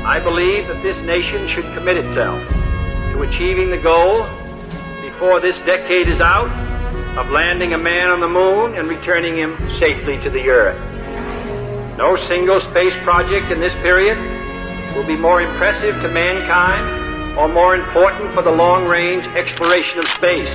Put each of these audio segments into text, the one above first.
I believe that this nation should commit itself to achieving the goal, before this decade is out, of landing a man on the moon and returning him safely to the earth. No single space project in this period will be more impressive to mankind or more important for the long-range exploration of space.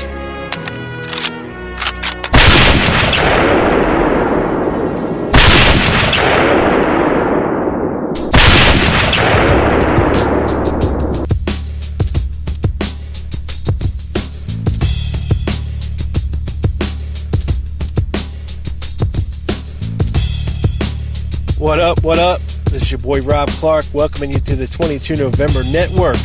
What up, what up? This is your boy Rob Clark, welcoming you to the 22 November Network.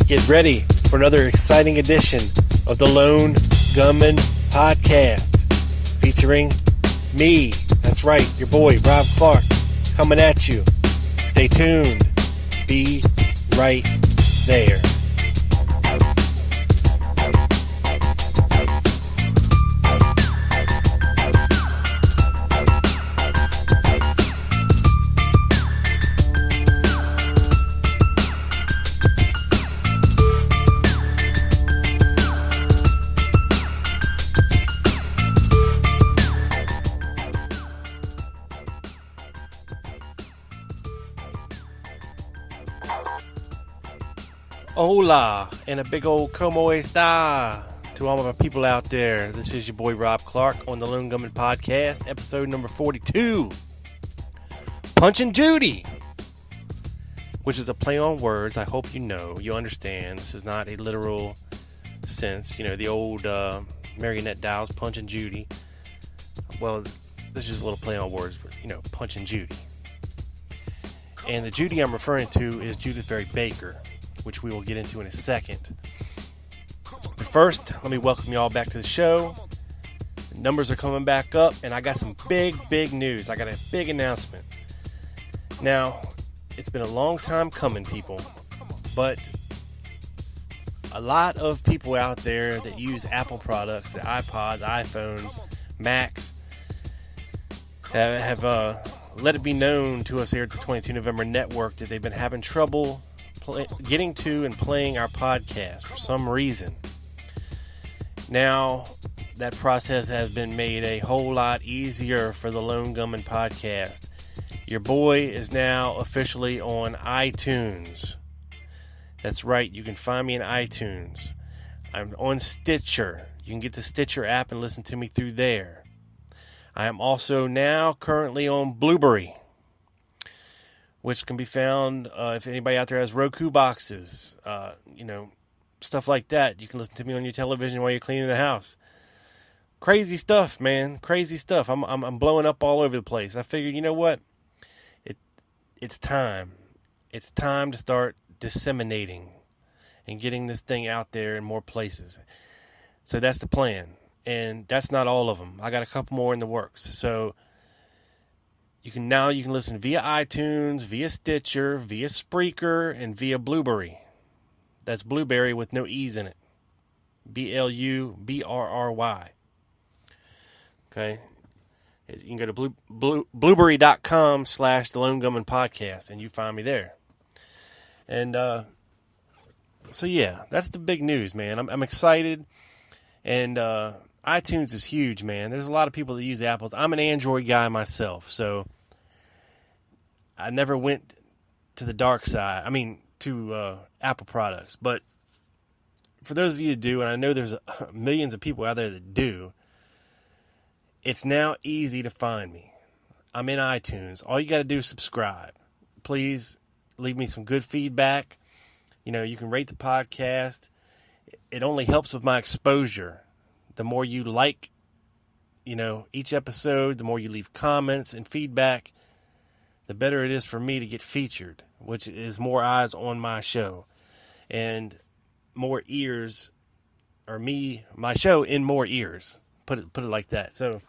Get ready for another exciting edition of the Lone Gunman Podcast, featuring me, that's right, your boy Rob Clark, coming at you. Stay tuned. Be right there. Hola, and a big old como esta to all of our people out there. This is your boy Rob Clark on the Lone Gunman Podcast, episode number 42. Punchin' Judy, which is a play on words. I hope you understand. This is not a literal sense. You know, the old marionette dolls, Punchin' Judy. Well, this is just a little play on words, but, Punchin' Judy. And the Judy I'm referring to is Judyth Vary Baker, which we will get into in a second. But first, let me welcome you all back to the show. The numbers are coming back up, and I got some big news. I got a big announcement. Now, it's been a long time coming, people, but a lot of people out there that use Apple products, the iPods, iPhones, Macs, have let it be known to us here at the 22 November Network that they've been having trouble getting to and playing our podcast for some reason. Now, that process has been made a whole lot easier for the Lone Gunman Podcast. Your boy is now officially on iTunes. That's right, you can find me in iTunes. I'm on Stitcher. You can get the Stitcher app and listen to me through there. I am also now currently on Blueberry, which can be found if anybody out there has Roku boxes, stuff like that. You can listen to me on your television while you're cleaning the house. Crazy stuff, man. Crazy stuff. I'm blowing up all over the place. I figured, you know what? It's time. It's time to start disseminating and getting this thing out there in more places. So that's the plan. And that's not all of them. I got a couple more in the works. So you can listen via iTunes, via Stitcher, via Spreaker, and via Blueberry. That's Blueberry with no E's in it. Blueberry. Okay. You can go to blueberry.com/The Lone Gunman Podcast, and you find me there. And so yeah, that's the big news, man. I'm excited, and iTunes is huge, man. There's a lot of people that use Apples. I'm an Android guy myself, so I never went to the dark side. To Apple products. But for those of you that do, and I know there's millions of people out there that do, it's now easy to find me. I'm in iTunes. All you got to do is subscribe. Please leave me some good feedback. You can rate the podcast. It only helps with my exposure. The more you like, each episode, the more you leave comments and feedback, the better it is for me to get featured, which is more eyes on my show and more ears, or my show in more ears. Put it like that. So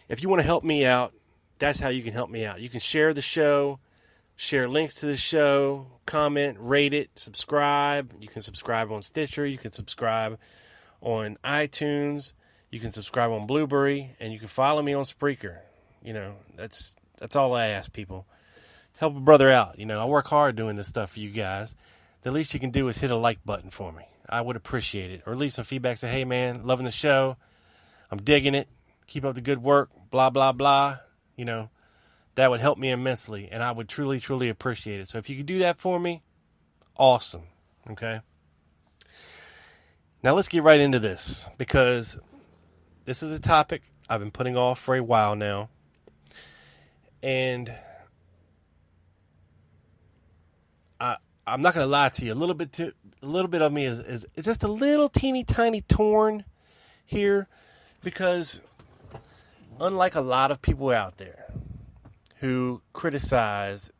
if you want to help me out, that's how you can help me out. You can share the show, share links to the show, comment, rate it, subscribe. You can subscribe on Stitcher. You can subscribe on iTunes. You can subscribe on Blueberry, and you can follow me on Spreaker. That's all I ask, people. help a brother out. I work hard doing this stuff for you guys. The least you can do is hit a like button for me. I would appreciate it. Or leave some feedback. Say, hey, man, loving the show. I'm digging it. Keep up the good work. Blah, blah, blah. That would help me immensely. And I would truly, truly appreciate it. So if you could do that for me, awesome. Okay? Now let's get right into this. Because this is a topic I've been putting off for a while now. And I'm not going to lie to you. A little bit of me is just a little teeny tiny torn here, because unlike a lot of people out there who criticize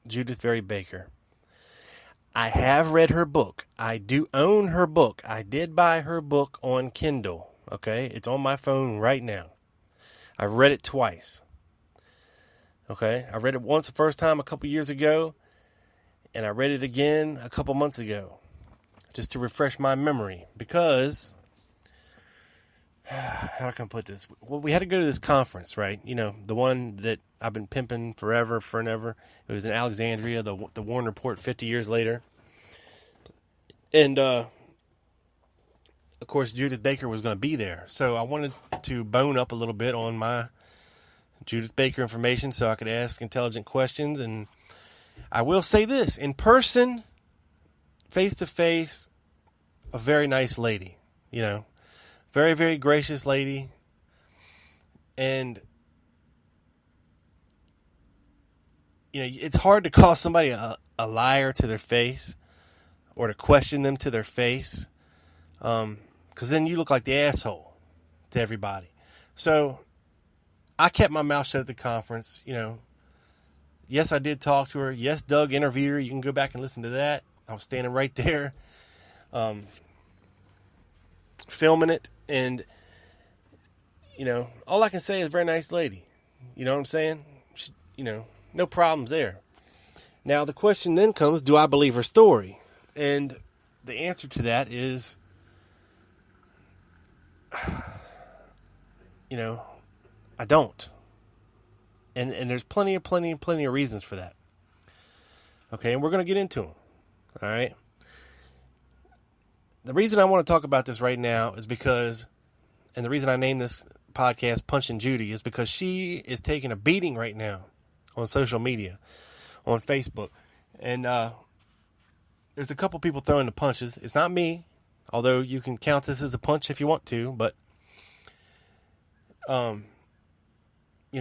Judyth Vary Baker, I have read her book. I do own her book. I did buy her book on Kindle. Okay, it's on my phone right now. I've read it twice. Okay, I read it once the first time a couple years ago. And I read it again a couple months ago, just to refresh my memory. Because, how can I put this? Well, we had to go to this conference, right? The one that I've been pimping forever. It was in Alexandria, the Warren Report 50 years later. And, of course, Judyth Baker was going to be there. So I wanted to bone up a little bit on my Judyth Baker information so I could ask intelligent questions. And I will say this, in person, face to face, a very nice lady, very, very gracious lady. And, it's hard to call somebody a liar to their face or to question them to their face. 'Cause then you look like the asshole to everybody. So I kept my mouth shut at the conference, Yes, I did talk to her. Yes, Doug interviewed her. You can go back and listen to that. I was standing right there, filming it. And, all I can say is very nice lady. You know what I'm saying? She, no problems there. Now, the question then comes, do I believe her story? And the answer to that is, I don't. And there's plenty of reasons for that. Okay, and we're going to get into them. All right? The reason I want to talk about this right now is because, and the reason I named this podcast Punchin Judy, is because she is taking a beating right now on social media, on Facebook. And there's a couple people throwing the punches. It's not me, although you can count this as a punch if you want to, but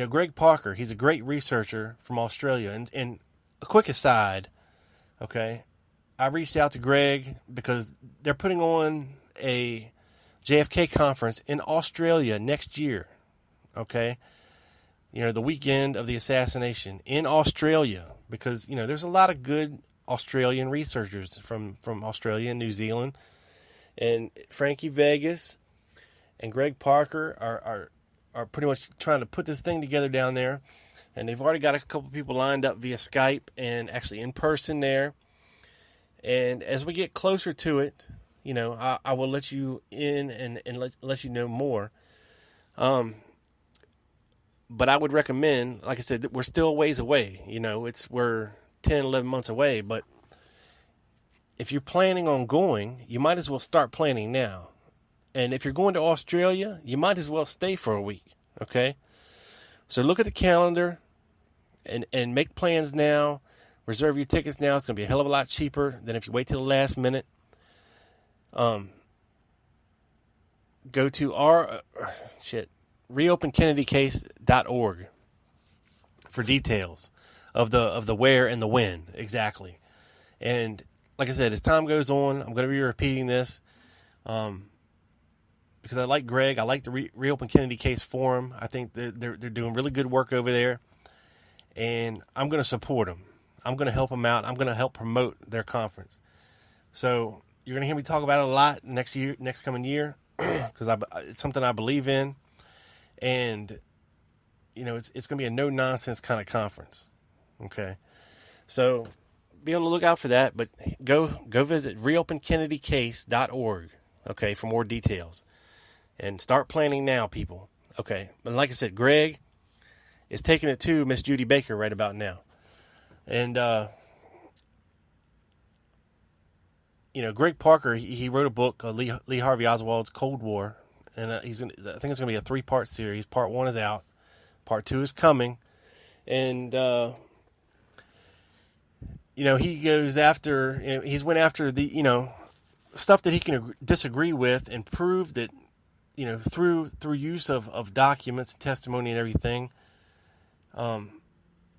Greg Parker, he's a great researcher from Australia. And a quick aside, okay, I reached out to Greg because they're putting on a JFK conference in Australia next year, okay? The weekend of the assassination in Australia, because, there's a lot of good Australian researchers from Australia and New Zealand. And Frankie Vegas and Greg Parker are pretty much trying to put this thing together down there. And they've already got a couple people lined up via Skype and actually in person there. And as we get closer to it, I will let you in and let you know more. But I would recommend, like I said, that we're still a ways away. We're 10, 11 months away. But if you're planning on going, you might as well start planning now. And if you're going to Australia, you might as well stay for a week, okay? So look at the calendar and make plans now. Reserve your tickets now. It's going to be a hell of a lot cheaper than if you wait till the last minute. Go to reopenkennedykcase.org for details of the where and the when exactly. And like I said, as time goes on, I'm going to be repeating this. Because I like Greg. I like the Reopen Kennedy Case Forum. I think they're doing really good work over there. And I'm going to support them. I'm going to help them out. I'm going to help promote their conference. So you're going to hear me talk about it a lot next coming year, because it's something I believe in. And, it's going to be a no-nonsense kind of conference. Okay? So be on the lookout for that. But go visit reopenkennedykcase.org, okay, for more details. And start planning now, people. Okay. But like I said, Greg is taking it to Miss Judy Baker right about now. And, Greg Parker, he wrote a book, Lee Harvey Oswald's Cold War. And I think it's going to be a 3-part series. Part 1 is out. Part 2 is coming. And, he goes after, he's went after the, stuff that he can disagree with and prove that, through use of documents and testimony and everything,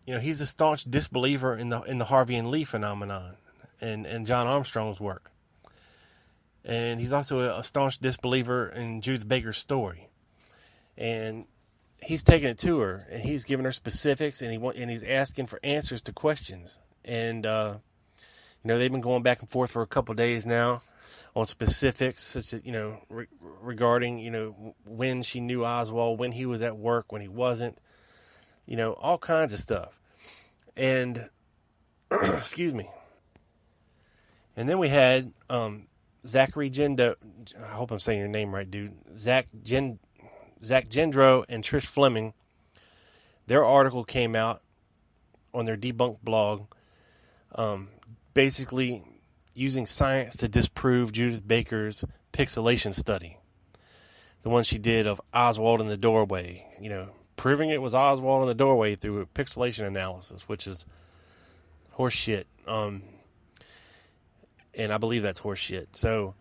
he's a staunch disbeliever in the Harvey and Lee phenomenon and John Armstrong's work. And he's also a staunch disbeliever in Judyth Baker's story. And he's taking it to her, and he's giving her specifics, and he's asking for answers to questions. And they've been going back and forth for a couple of days now on specifics, such as regarding when she knew Oswald, when he was at work, when he wasn't, all kinds of stuff. And excuse me. And then we had Zachary Gendo. I hope I'm saying your name right, dude. Zach Gendro and Trish Fleming. Their article came out on their debunked blog, basically using science to disprove Judyth Baker's pixelation study, the one she did of Oswald in the doorway. Proving it was Oswald in the doorway through a pixelation analysis, which is horseshit. And I believe that's horseshit. So,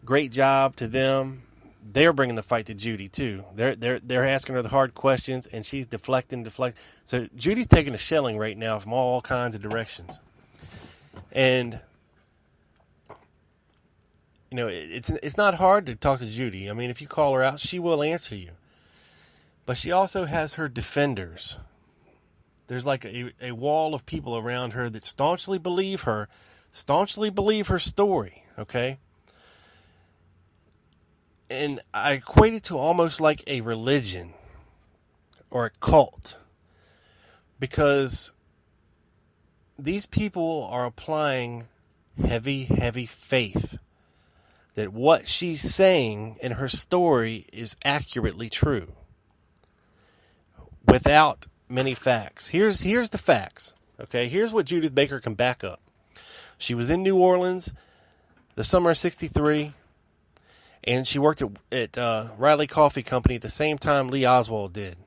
great job to them. They're bringing the fight to Judy too. They're asking her the hard questions, and she's deflecting. So Judy's taking a shelling right now from all kinds of directions. And it's not hard to talk to Judy. I mean, if you call her out, she will answer you. But she also has her defenders. There's like a wall of people around her that staunchly believe her story, okay? And I equate it to almost like a religion or a cult, because these people are applying heavy, heavy faith that what she's saying in her story is accurately true, without many facts. Here's the facts, okay? Here's what Judyth Baker can back up. She was in New Orleans the summer of '63, and she worked at Riley Coffee Company at the same time Lee Oswald did.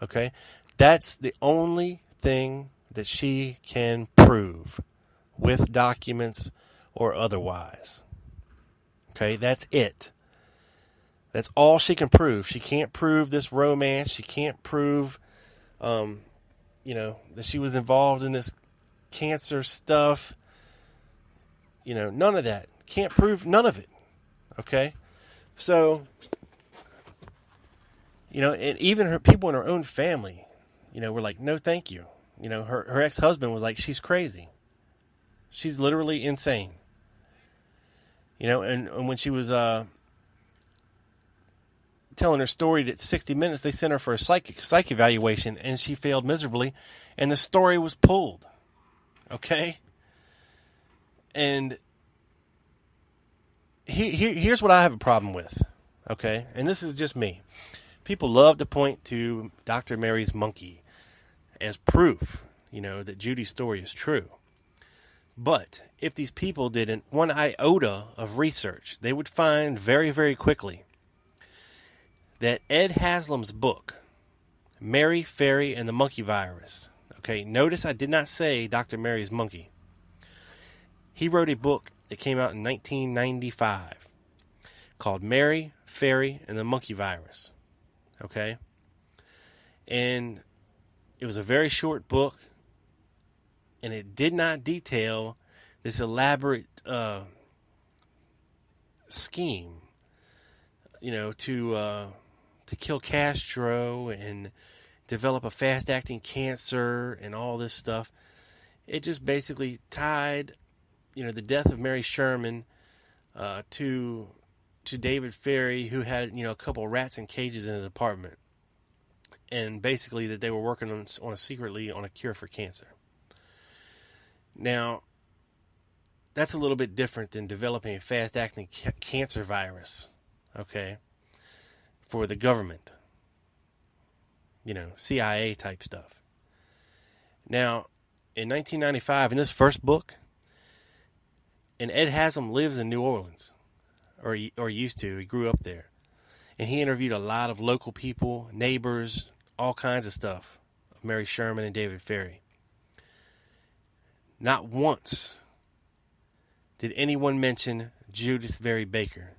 Okay? That's the only thing that she can prove with documents or otherwise. Okay? That's it. That's all she can prove. She can't prove this romance. She can't prove, that she was involved in this cancer stuff. None of that. Can't prove none of it. Okay? So, and even her people in her own family, were like, no, thank you. Her ex-husband was like, she's crazy. She's literally insane. And when she was telling her story at 60 Minutes, they sent her for a psych evaluation, and she failed miserably, and the story was pulled. Okay? And here's what I have a problem with, okay? And this is just me. People love to point to Dr. Mary's monkey as proof, that Judy's story is true. But if these people did one iota of research, they would find very, very quickly that Ed Haslam's book, Mary, Fairy, and the Monkey Virus, okay, notice I did not say Dr. Mary's monkey. He wrote a book that came out in 1995 called Mary, Fairy, and the Monkey Virus. Okay? And it was a very short book, and it did not detail this elaborate scheme, to kill Castro and develop a fast-acting cancer and all this stuff. It just basically tied the death of Mary Sherman to David Ferry, who had a couple of rats in cages in his apartment, and basically that they were working secretly on a cure for cancer. Now, that's a little bit different than developing a fast-acting cancer virus, okay, for the government, CIA type stuff. Now, in 1995, in this first book, and Ed Haslam lives in New Orleans, or he used to. He grew up there. And he interviewed a lot of local people, neighbors, all kinds of stuff of Mary Sherman and David Ferry. Not once did anyone mention Judyth Vary Baker,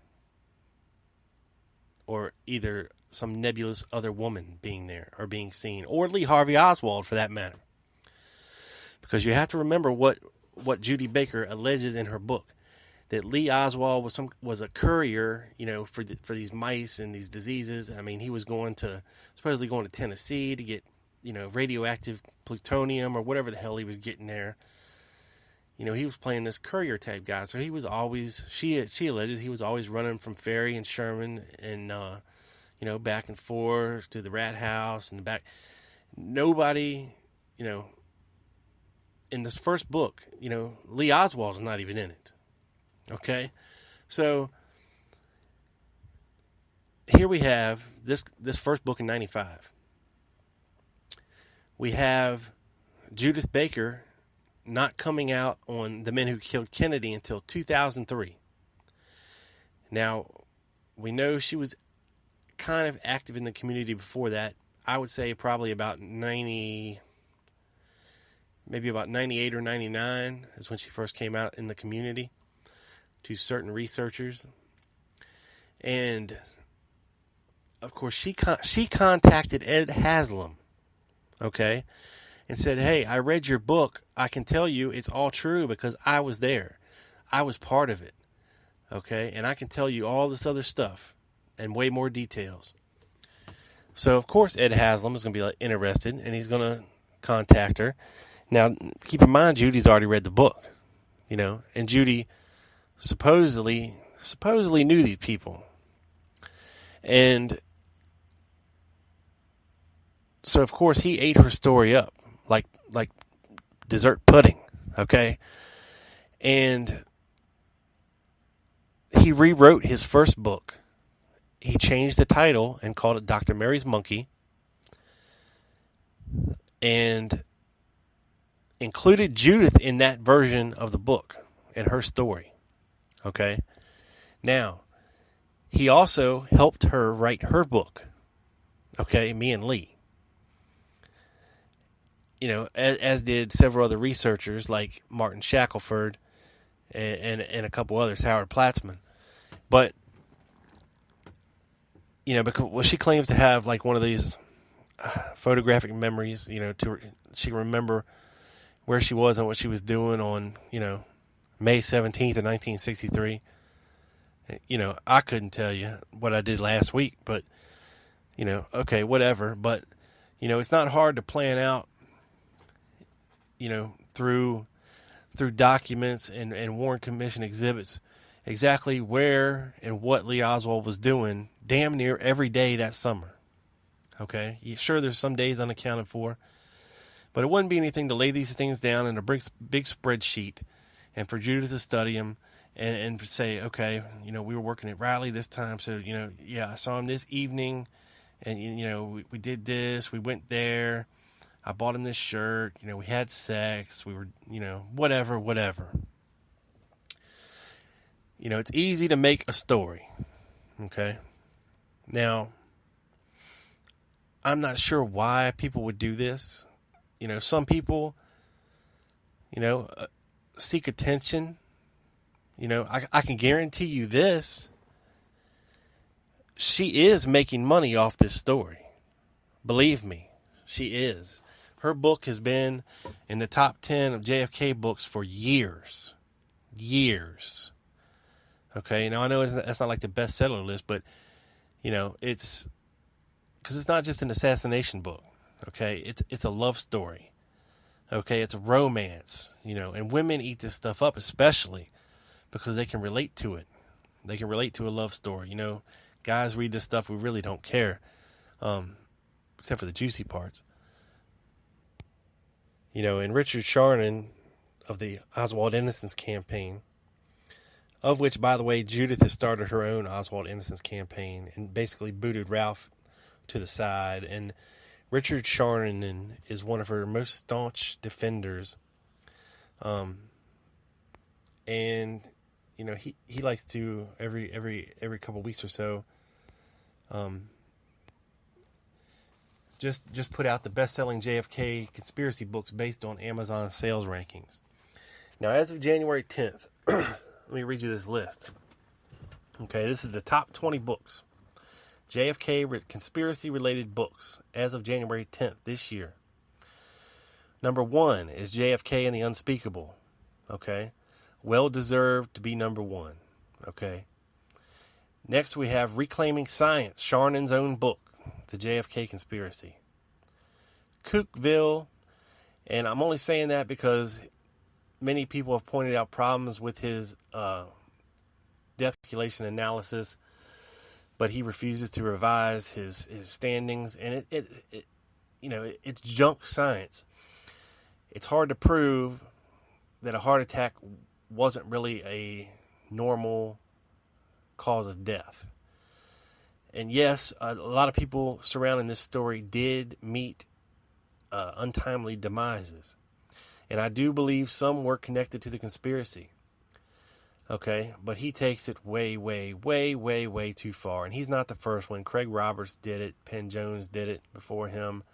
or either some nebulous other woman being there or being seen, or Lee Harvey Oswald for that matter. Because you have to remember what Judy Baker alleges in her book, that Lee Oswald was a courier, for these mice and these diseases. I mean, he was supposedly going to Tennessee to get, radioactive plutonium or whatever the hell he was getting there. He was playing this courier type guy. So he was always, she alleges he was always running from Ferry and Sherman and, back and forth to the rat house and back. Nobody, in this first book, Lee Oswald's not even in it. Okay? So here we have this first book in 95. We have Judyth Baker not coming out on The Men Who Killed Kennedy until 2003. Now, we know she was kind of active in the community before that. I would say probably about 98 or 99 is when she first came out in the community to certain researchers. And, of course, she contacted Ed Haslam, okay, and said, hey, I read your book. I can tell you it's all true because I was there. I was part of it, okay, and I can tell you all this other stuff and way more details. So, of course, Ed Haslam is going to be interested, and he's going to contact her. Now, keep in mind, Judy's already read the book, and Judy supposedly knew these people. And so, of course, he ate her story up like dessert pudding, okay? And he rewrote his first book. He changed the title and called it Dr. Mary's Monkey, and included Judyth in that version of the book and her story. Okay? Now, he also helped her write her book. Okay? Me and Lee. As did several other researchers like Martin Shackelford and a couple others, Howard Platzman. But, because she claims to have like one of these photographic memories, she can remember where she was and what she was doing on, May 17th of 1963. I couldn't tell you what I did last week, but, okay, whatever. But, it's not hard to plan out, through documents and Warren Commission exhibits exactly where and what Lee Oswald was doing damn near every day that summer. Okay? Sure, there's some days unaccounted for, but it wouldn't be anything to lay these things down in a big spreadsheet and for Judith to study them and say, okay, we were working at Riley this time, so, I saw him this evening, and, we did this, we went there, I bought him this shirt, we had sex, we were, whatever. It's easy to make a story, okay? Now, I'm not sure why people would do this. Some people, seek attention. I can guarantee you this. She is making money off this story. Believe me, she is. Her book has been in the top 10 of JFK books for years. Years. Okay, now I know that's not like the bestseller list, but, it's because it's not just an assassination book. Okay, it's a love story. Okay, it's a romance, and women eat this stuff up, especially because they can relate to it. They can relate to a love story. Guys read this stuff, we really don't care, except for the juicy parts. And Richard Charnon of the Oswald Innocence Campaign, of which, by the way, Judyth has started her own Oswald Innocence Campaign and basically booted Ralph to the side. And Richard Charnon is one of her most staunch defenders And he likes to every couple weeks or so, just put out the best-selling JFK conspiracy books based on Amazon sales rankings. Now, as of January 10th, let me read you this list. Okay, this is the top 20 books. JFK conspiracy-related books as of January 10th this year. Number 1 is JFK and the Unspeakable. Okay, well-deserved to be number 1. Okay. Next, we have Reclaiming Science, Charnin's own book, The JFK Conspiracy. Kookville, and I'm only saying that because many people have pointed out problems with his death calculation analysis, but he refuses to revise his standings, and it's junk science. It's hard to prove that a heart attack wasn't really a normal cause of death. And yes, a lot of people surrounding this story did meet untimely demises. And I do believe some were connected to the conspiracy. Okay, but he takes it way, way, way, way, way too far. And he's not the first one. Craig Roberts did it. Penn Jones did it before him.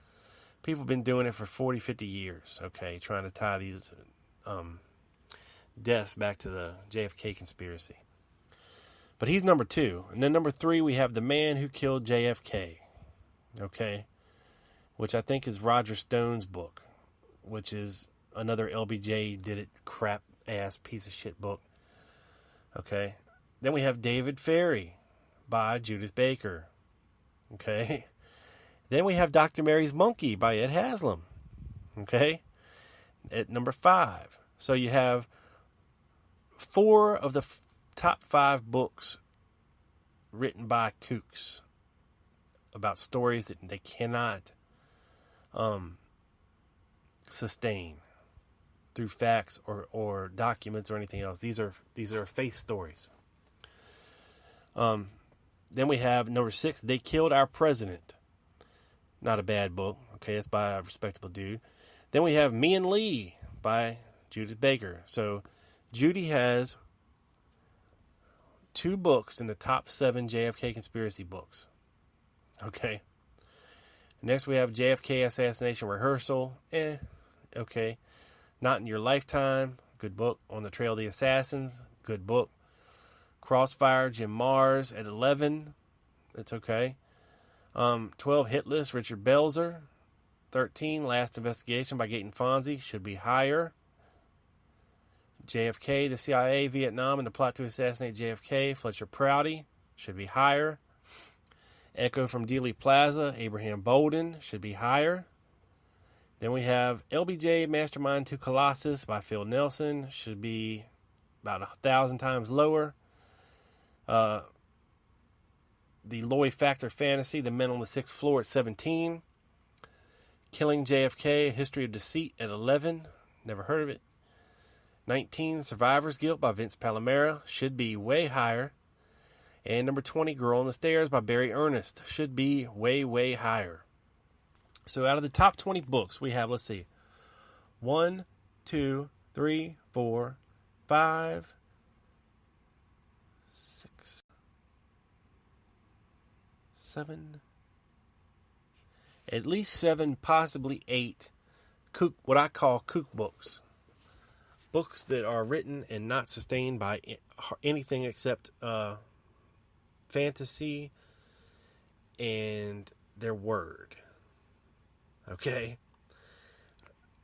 People have been doing it for 40, 50 years, okay, trying to tie these deaths back to the JFK conspiracy. But he's number 2. And then number 3, we have The Man Who Killed JFK, okay, which I think is Roger Stone's book, which is another LBJ did it crap-ass piece of shit book. Okay. Then we have David Ferry by Judyth Baker. Okay. Then we have Dr. Mary's Monkey by Ed Haslam. Okay. At number 5. So you have 4 of the top 5 books written by kooks about stories that they cannot sustain through facts or documents or anything else. These are faith stories. Then we have number 6, They Killed Our President. Not a bad book. Okay, it's by a respectable dude. Then we have Me and Lee by Judyth Baker. So Judy has 2 books in the top 7 JFK conspiracy books. Okay. Next we have JFK Assassination Rehearsal. Okay. Not in Your Lifetime, good book. On the Trail of the Assassins, good book. Crossfire, Jim Mars at 11. It's okay. 12, Hit List, Richard Belzer. 13, Last Investigation by Gaten Fonzie, should be higher. JFK, the CIA, Vietnam, and the Plot to Assassinate JFK, Fletcher Prouty, should be higher. Echo from Dealey Plaza, Abraham Bolden, should be higher. Then we have LBJ Mastermind to Colossus by Phil Nelson. Should be about 1,000 times lower. The Loy Factor Fantasy, The Men on the Sixth Floor at 17. Killing JFK, A History of Deceit at 11. Never heard of it. 19, Survivor's Guilt by Vince Palomera. Should be way higher. And number 20, Girl on the Stairs by Barry Ernest. Should be way, way higher. So out of the top 20 books, we have, let's see, 1, 2, 3, 4, 5, 6, 7, at least 7, possibly 8, what I call kook books. Books that are written and not sustained by anything except fantasy and their word. Okay?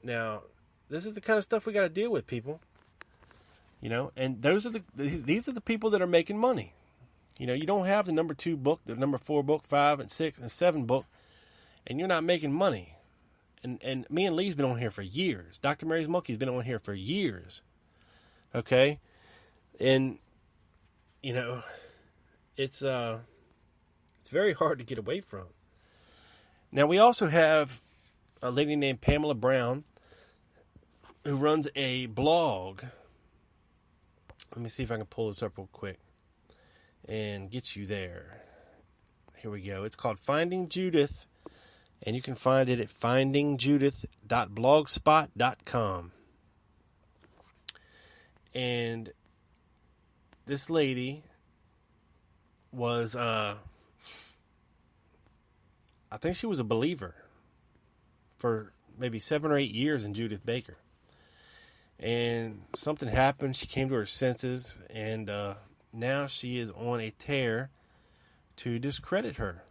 Now, this is the kind of stuff we got to deal with, people. You know, and these are the people that are making money. You know, you don't have the number 2 book, the number 4 book, 5 and 6 and 7 book, and you're not making money. And Me and Lee's been on here for years. Dr. Mary's Monkey's been on here for years. Okay? And, you know, it's very hard to get away from. Now, we also have a lady named Pamela Brown who runs a blog. Let me see if I can pull this up real quick and get you there. Here we go. It's called Finding Judyth, and you can find it at findingjudith.blogspot.com. And this lady was, I think she was a believer for maybe 7 or 8 years in Judyth Baker. And something happened. She came to her senses, and now she is on a tear to discredit her.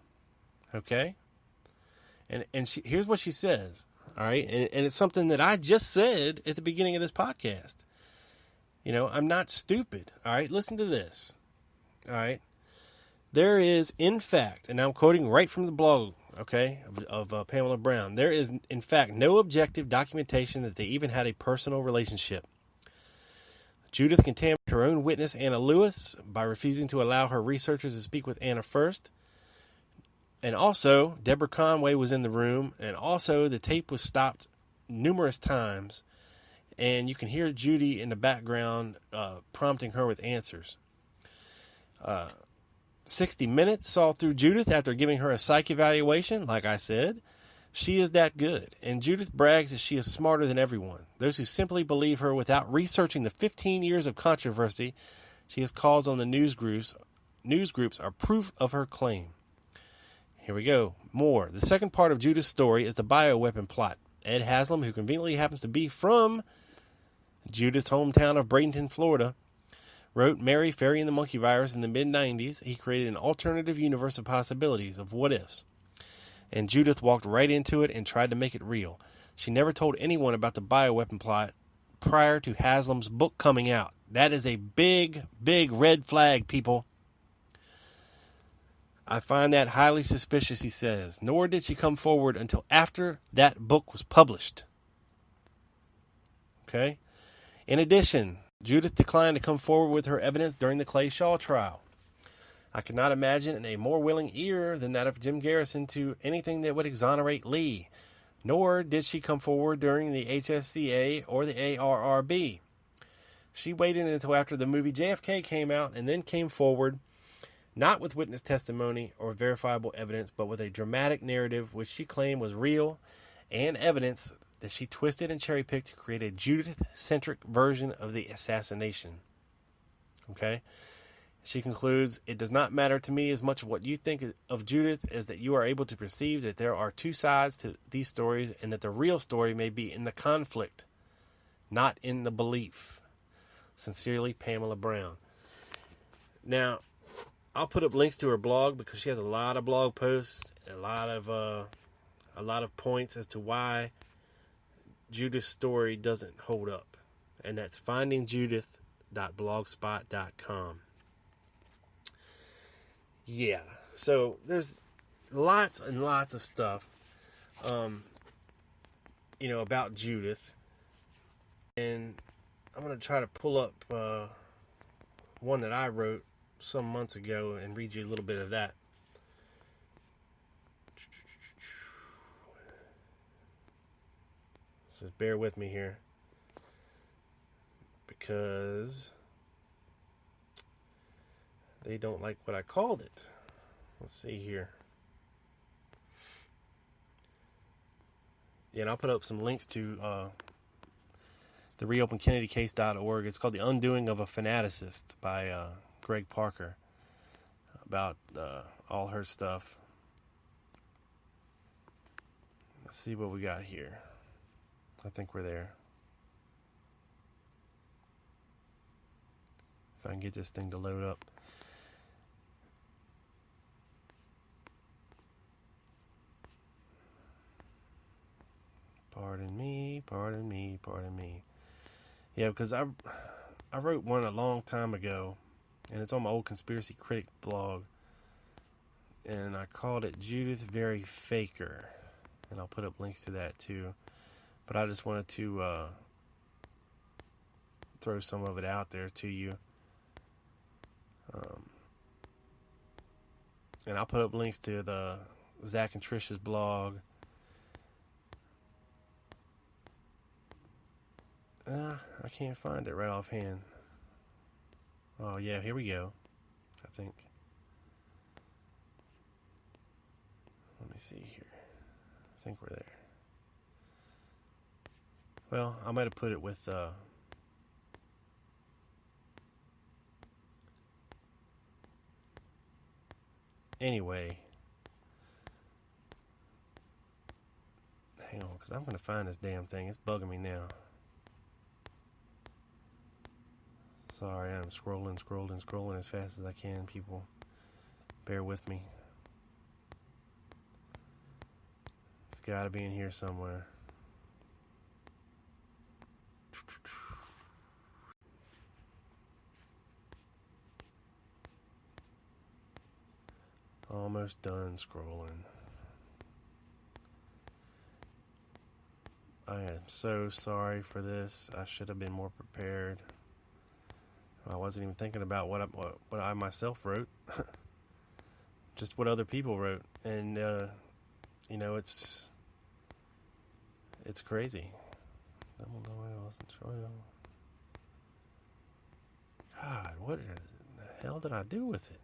Okay? And here's what she says. All right? And it's something that I just said at the beginning of this podcast. You know, I'm not stupid. All right? Listen to this. All right? There is, in fact, and I'm quoting right from the blog, okay, of Pamela Brown. There is, in fact, no objective documentation that they even had a personal relationship. Judyth contaminated her own witness, Anna Lewis, by refusing to allow her researchers to speak with Anna first. And also, Deborah Conway was in the room, and also the tape was stopped numerous times, and you can hear Judy in the background prompting her with answers. 60 Minutes saw through Judyth after giving her a psych evaluation. Like I said, she is that good. And Judyth brags that she is smarter than everyone. Those who simply believe her without researching the 15 years of controversy she has caused on the news groups are proof of her claim. Here we go. More. The second part of Judyth's story is the bioweapon plot. Ed Haslam, who conveniently happens to be from Judyth's hometown of Bradenton, Florida, wrote Mary, Fairy, and the Monkey Virus in the mid-90s. He created an alternative universe of possibilities, of what-ifs. And Judyth walked right into it and tried to make it real. She never told anyone about the bioweapon plot prior to Haslam's book coming out. That is a big, big red flag, people. I find that highly suspicious, he says. Nor did she come forward until after that book was published. Okay? In addition, Judyth declined to come forward with her evidence during the Clay Shaw trial. I could not imagine a more willing ear than that of Jim Garrison to anything that would exonerate Lee. Nor did she come forward during the HSCA or the ARRB. She waited until after the movie JFK came out and then came forward, not with witness testimony or verifiable evidence, but with a dramatic narrative which she claimed was real and evidence that she twisted and cherry-picked to create a Judyth-centric version of the assassination. Okay? She concludes, "It does not matter to me as much what you think of Judyth as that you are able to perceive that there are two sides to these stories and that the real story may be in the conflict, not in the belief. Sincerely, Pamela Brown." Now, I'll put up links to her blog because she has a lot of blog posts, a lot of points as to why Judyth's story doesn't hold up. And that's findingjudith.blogspot.com. Yeah, so there's lots and lots of stuff, about Judyth. And I'm going to try to pull up one that I wrote some months ago and read you a little bit of that. So just bear with me here, because they don't like what I called it. Let's see here. Yeah, and I'll put up some links to the reopenkennedykcase.org. It's called The Undoing of a Fanaticist by Greg Parker, about all her stuff. Let's see what we got here. I think we're there. If I can get this thing to load up. Pardon me. Yeah, because I wrote one a long time ago, and it's on my old Conspiracy Critic blog, and I called it Judyth Vary Baker, and I'll put up links to that too. But I just wanted to throw some of it out there to you. And I'll put up links to the Zach and Trish's blog. I can't find it right offhand. Oh, yeah, here we go, I think. Let me see here. I think we're there. Well, I might have put it with Anyway, hang on, because I'm going to find this damn thing. It's bugging me now. Sorry, I'm scrolling as fast as I can, people. Bear with me. It's got to be in here somewhere. Almost done scrolling. I am so sorry for this. I should have been more prepared. I wasn't even thinking about what I myself wrote. Just what other people wrote. And, it's crazy. God, what the hell did I do with it?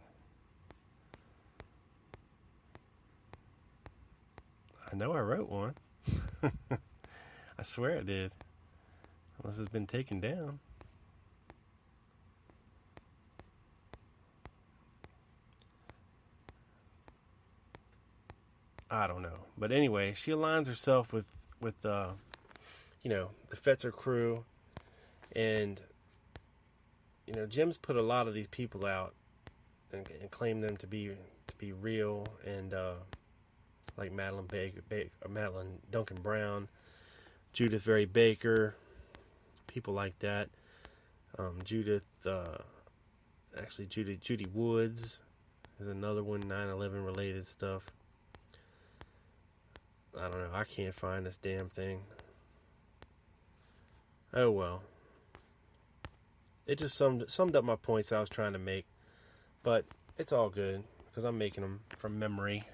I know I wrote one. I swear I did. Unless it's been taken down. I don't know. But anyway, she aligns herself with the Fetzer crew. And, Jim's put a lot of these people out and claimed them to be real. And, like Madeline Duncan Brown, Judyth Vary Baker, people like that. Judy Woods is another one, 9/11 related stuff. I don't know. I can't find this damn thing. Oh well. It just summed up my points I was trying to make, but it's all good because I'm making them from memory.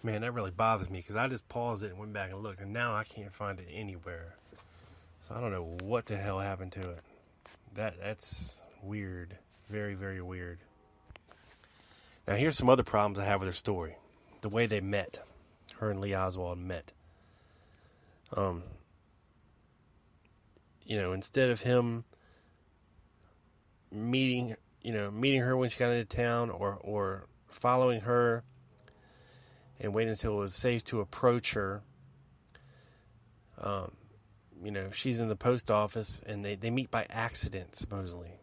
Man, that really bothers me because I just paused it and went back and looked, and now I can't find it anywhere. So I don't know what the hell happened to it. That's weird. Very, very weird. Now, here's some other problems I have with her story. The way they met. Her and Lee Oswald met. Instead of him meeting her when she got into town or following her and waiting until it was safe to approach her. She's in the post office and they meet by accident, supposedly.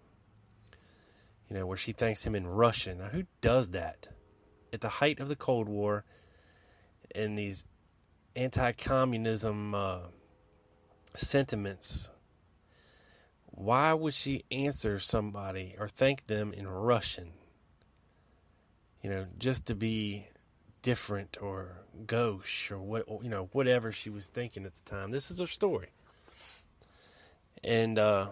Where she thanks him in Russian. Now, who does that? At the height of the Cold War and these anti-communism sentiments, why would she answer somebody or thank them in Russian? Just to be different or gauche or whatever she was thinking at the time. This is her story. And that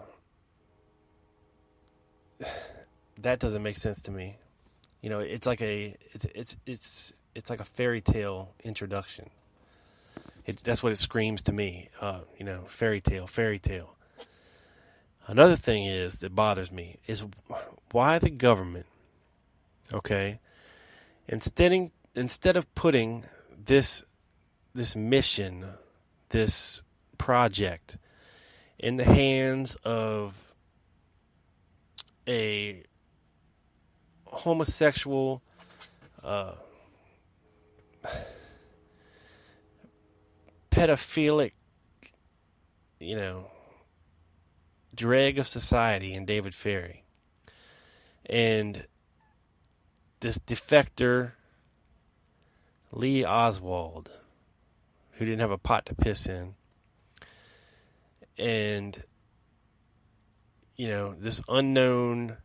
doesn't make sense to me. It's like it's like a fairy tale introduction. That's what it screams to me. Fairy tale. Another thing that bothers me is why the government, okay, instead of putting this mission, this project in the hands of a homosexual pedophilic drag of society in David Ferry, and this defector Lee Oswald, who didn't have a pot to piss in, and this unknown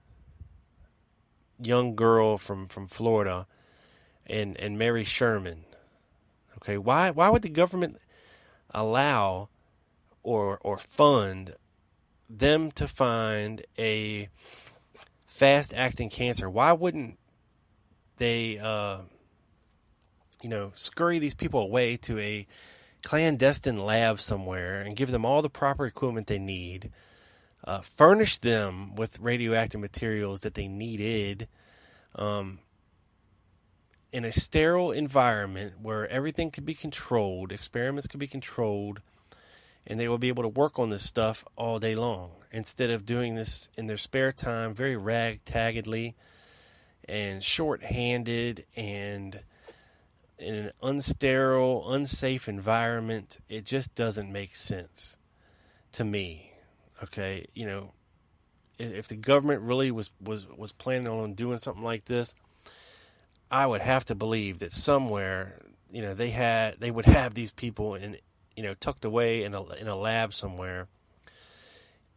young girl from Florida, and Mary Sherman. Okay, why would the government allow or fund them to find a fast-acting cancer? Why wouldn't they, scurry these people away to a clandestine lab somewhere and give them all the proper equipment they need, furnish them with radioactive materials that they needed, in a sterile environment where everything could be controlled, experiments could be controlled, and they will be able to work on this stuff all day long, instead of doing this in their spare time, very ragtaggedly, and short-handed and in an unsterile, unsafe environment. It just doesn't make sense to me. Okay, if the government really was planning on doing something like this, I would have to believe that somewhere, they would have these people tucked away in a lab somewhere,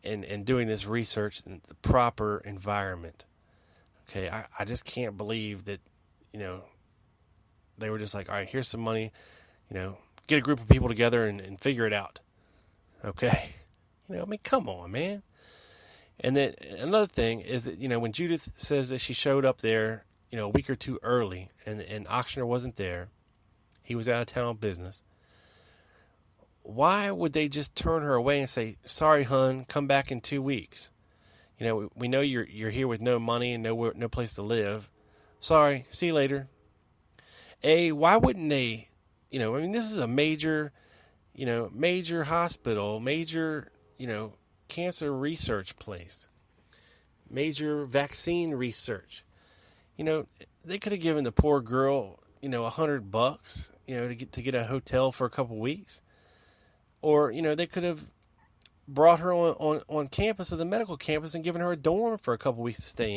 and doing this research in the proper environment. Okay, I just can't believe that, they were just like, all right, here's some money, get a group of people together and figure it out. Okay, come on, man. And then another thing is that, when Judyth says that she showed up there, a week or two early, and Ochsner wasn't there, he was out of town on business, why would they just turn her away and say, sorry, hun, come back in 2 weeks? We know you're here with no money and no place to live. Sorry, see you later. Why wouldn't they, this is a major hospital, major, cancer research place, major vaccine research. They could have given the poor girl, $100, to get a hotel for a couple weeks. Or, they could have brought her on campus of the medical campus and given her a dorm for a couple weeks to stay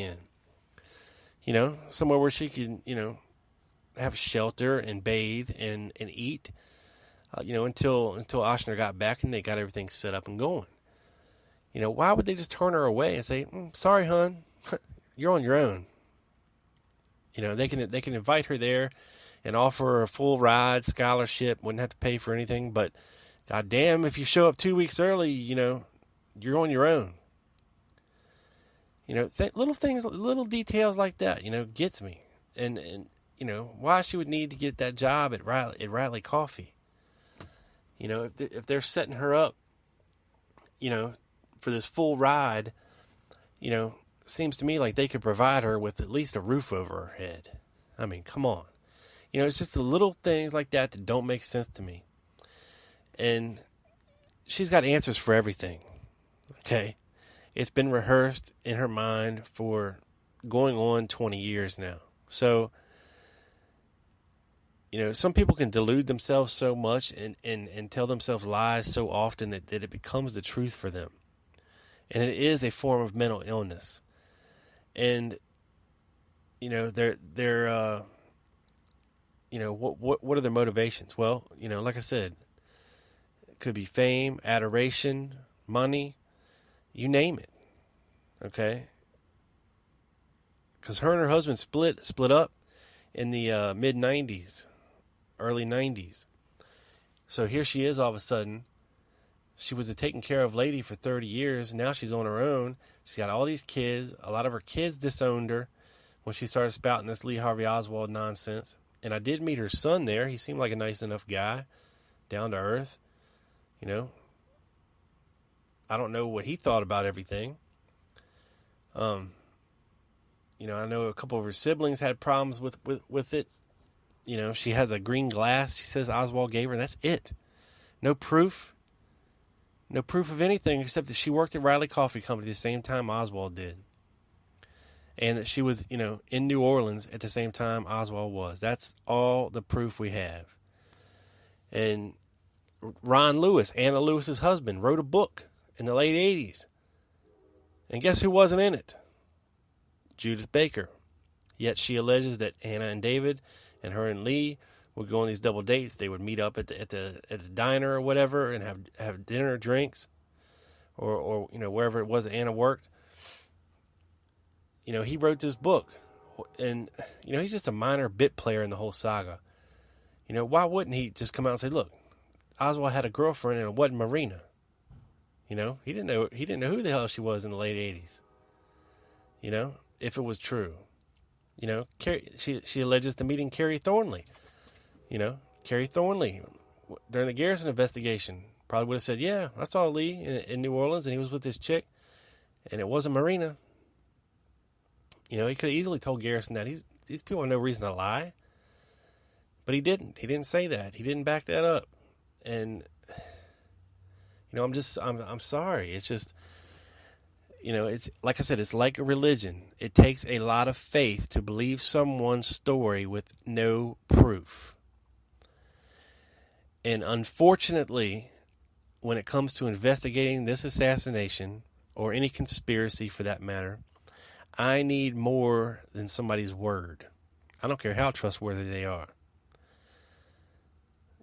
in. Somewhere where she could, have shelter and bathe and eat, until Ochsner got back and they got everything set up and going. Why would they just turn her away and say, sorry, hon, you're on your own? They can invite her there and offer her a full ride, scholarship, wouldn't have to pay for anything, but goddamn, if you show up 2 weeks early, you're on your own. Little things, little details like that, gets me. And why she would need to get that job at Riley Coffee. If they're setting her up, for this full ride, seems to me like they could provide her with at least a roof over her head. I mean, come on. It's just the little things like that don't make sense to me. And she's got answers for everything. Okay? It's been rehearsed in her mind for going on 20 years now. So, some people can delude themselves so much and tell themselves lies so often that it becomes the truth for them. And it is a form of mental illness. And, they're what are their motivations? Well, like I said, it could be fame, adoration, money, you name it. Okay? Because her and her husband split up in the mid-90s, early 90s. So here she is all of a sudden. She was a taken care of lady for 30 years. Now she's on her own. She's got all these kids. A lot of her kids disowned her when she started spouting this Lee Harvey Oswald nonsense. And I did meet her son there. He seemed like a nice enough guy, down to earth. I don't know what he thought about everything. I know a couple of her siblings had problems with it. She has a green glass. She says Oswald gave her, and that's it. No proof. No proof of anything except that she worked at Riley Coffee Company the same time Oswald did. And that she was, in New Orleans at the same time Oswald was. That's all the proof we have. And Ron Lewis, Anna Lewis's husband, wrote a book in the late 80s. And guess who wasn't in it? Judyth Baker. Yet she alleges that Anna and David and her and Lee would go on these double dates. They would meet up at the diner or whatever and have dinner or drinks or wherever it was that Anna worked. He wrote this book, and he's just a minor bit player in the whole saga. Why wouldn't he just come out and say, look, Oswald had a girlfriend and it wasn't Marina. He didn't know who the hell she was in the late 80s. If it was true. She alleges to meeting Carrie Thornley. Carrie Thornley, during the Garrison investigation, probably would have said, yeah, I saw Lee in New Orleans and he was with this chick and it wasn't Marina. He could have easily told Garrison that. These people have no reason to lie. But he didn't. He didn't say that. He didn't back that up. And, I'm sorry. It's just, It's like I said, it's like a religion. It takes a lot of faith to believe someone's story with no proof. And unfortunately, when it comes to investigating this assassination, or any conspiracy for that matter, I need more than somebody's word. I don't care how trustworthy they are.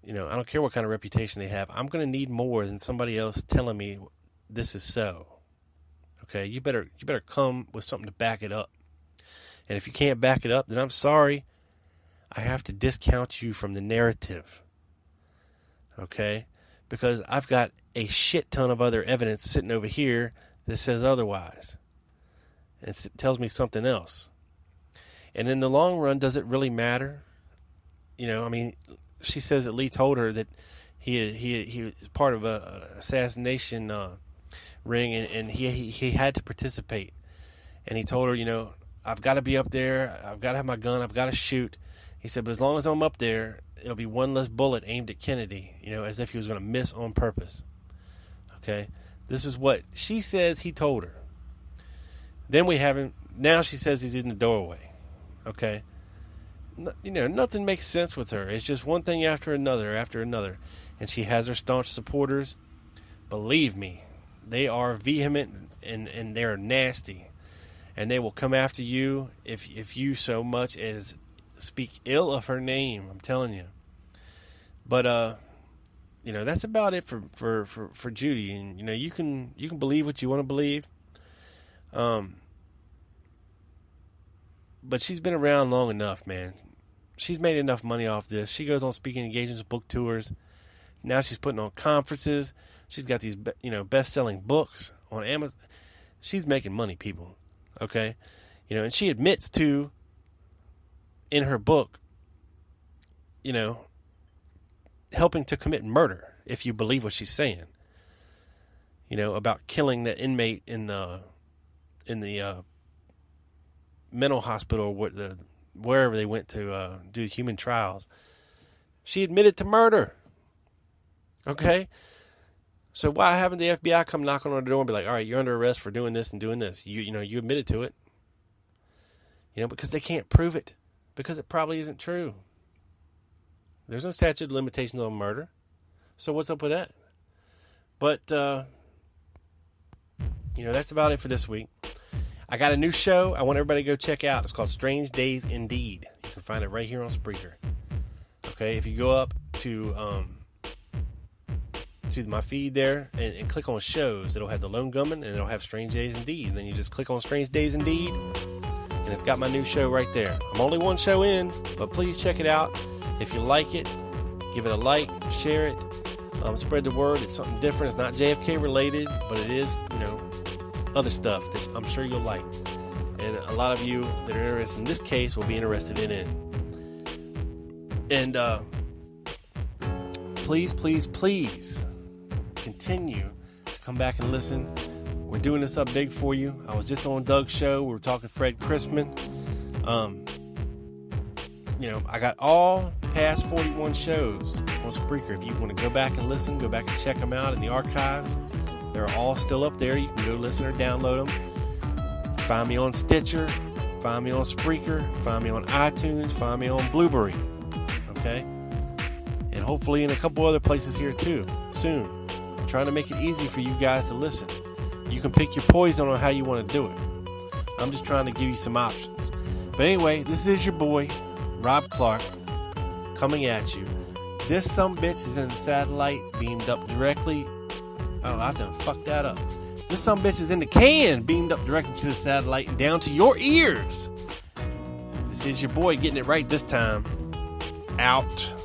I don't care what kind of reputation they have. I'm going to need more than somebody else telling me this is so. Okay, you better come with something to back it up. And if you can't back it up, then I'm sorry. I have to discount you from the narrative. Okay? Because I've got a shit ton of other evidence sitting over here that says otherwise. It tells me something else. And in the long run, does it really matter? She says that Lee told her that he was part of an assassination ring, and he had to participate. And he told her, I've got to be up there. I've got to have my gun. I've got to shoot. He said, but as long as I'm up there, it'll be one less bullet aimed at Kennedy, as if he was going to miss on purpose. Okay? This is what she says he told her. Then we have him. Now she says he's in the doorway. Okay? Nothing makes sense with her. It's just one thing after another. And she has her staunch supporters. Believe me, they are vehement and they're nasty. And they will come after you if you so much as speak ill of her name. I'm telling you. But that's about it for Judy. And you can believe what you want to believe. But she's been around long enough, man. She's made enough money off this. She goes on speaking engagements, book tours. Now she's putting on conferences. She's got these, best-selling books on Amazon. She's making money, people. Okay? And she admits to, in her book, helping to commit murder, if you believe what she's saying. About killing the inmate in the mental hospital, wherever they went to do human trials. She admitted to murder. Okay? So why haven't the FBI come knocking on the door and be like, all right, you're under arrest for doing this and doing this. You admitted to it. Because they can't prove it. Because it probably isn't true. There's no statute of limitations on murder. So what's up with that? But, that's about it for this week. I got a new show I want everybody to go check out. It's called Strange Days Indeed. You can find it right here on Spreaker. Okay, if you go up to my feed there and click on shows, it'll have The Lone Gunman and it'll have Strange Days Indeed. And then you just click on Strange Days Indeed, and it's got my new show right there. I'm only one show in, but please check it out. If you like it, give it a like, share it, spread the word. It's something different. It's not JFK related, but it is, other stuff that I'm sure you'll like. And a lot of you that are interested in this case will be interested in it. And please, please, please continue to come back and listen. We're doing this up big for you. I was just on Doug's show. We were talking Fred Chrisman. I got all past 41 shows on Spreaker. If you want to go back and listen, go back and check them out in the archives. They're all still up there. You can go listen or download them. Find me on Stitcher. Find me on Spreaker. Find me on iTunes. Find me on Blueberry. Okay? And hopefully in a couple other places here too, soon. I'm trying to make it easy for you guys to listen. You can pick your poison on how you want to do it. I'm just trying to give you some options. But anyway, this is your boy, Rob Clark, coming at you. This sumbitch is in the satellite, beamed up directly. Oh, I've done fucked that up. This sumbitch is in the can, beamed up directly to the satellite and down to your ears. This is your boy getting it right this time. Out.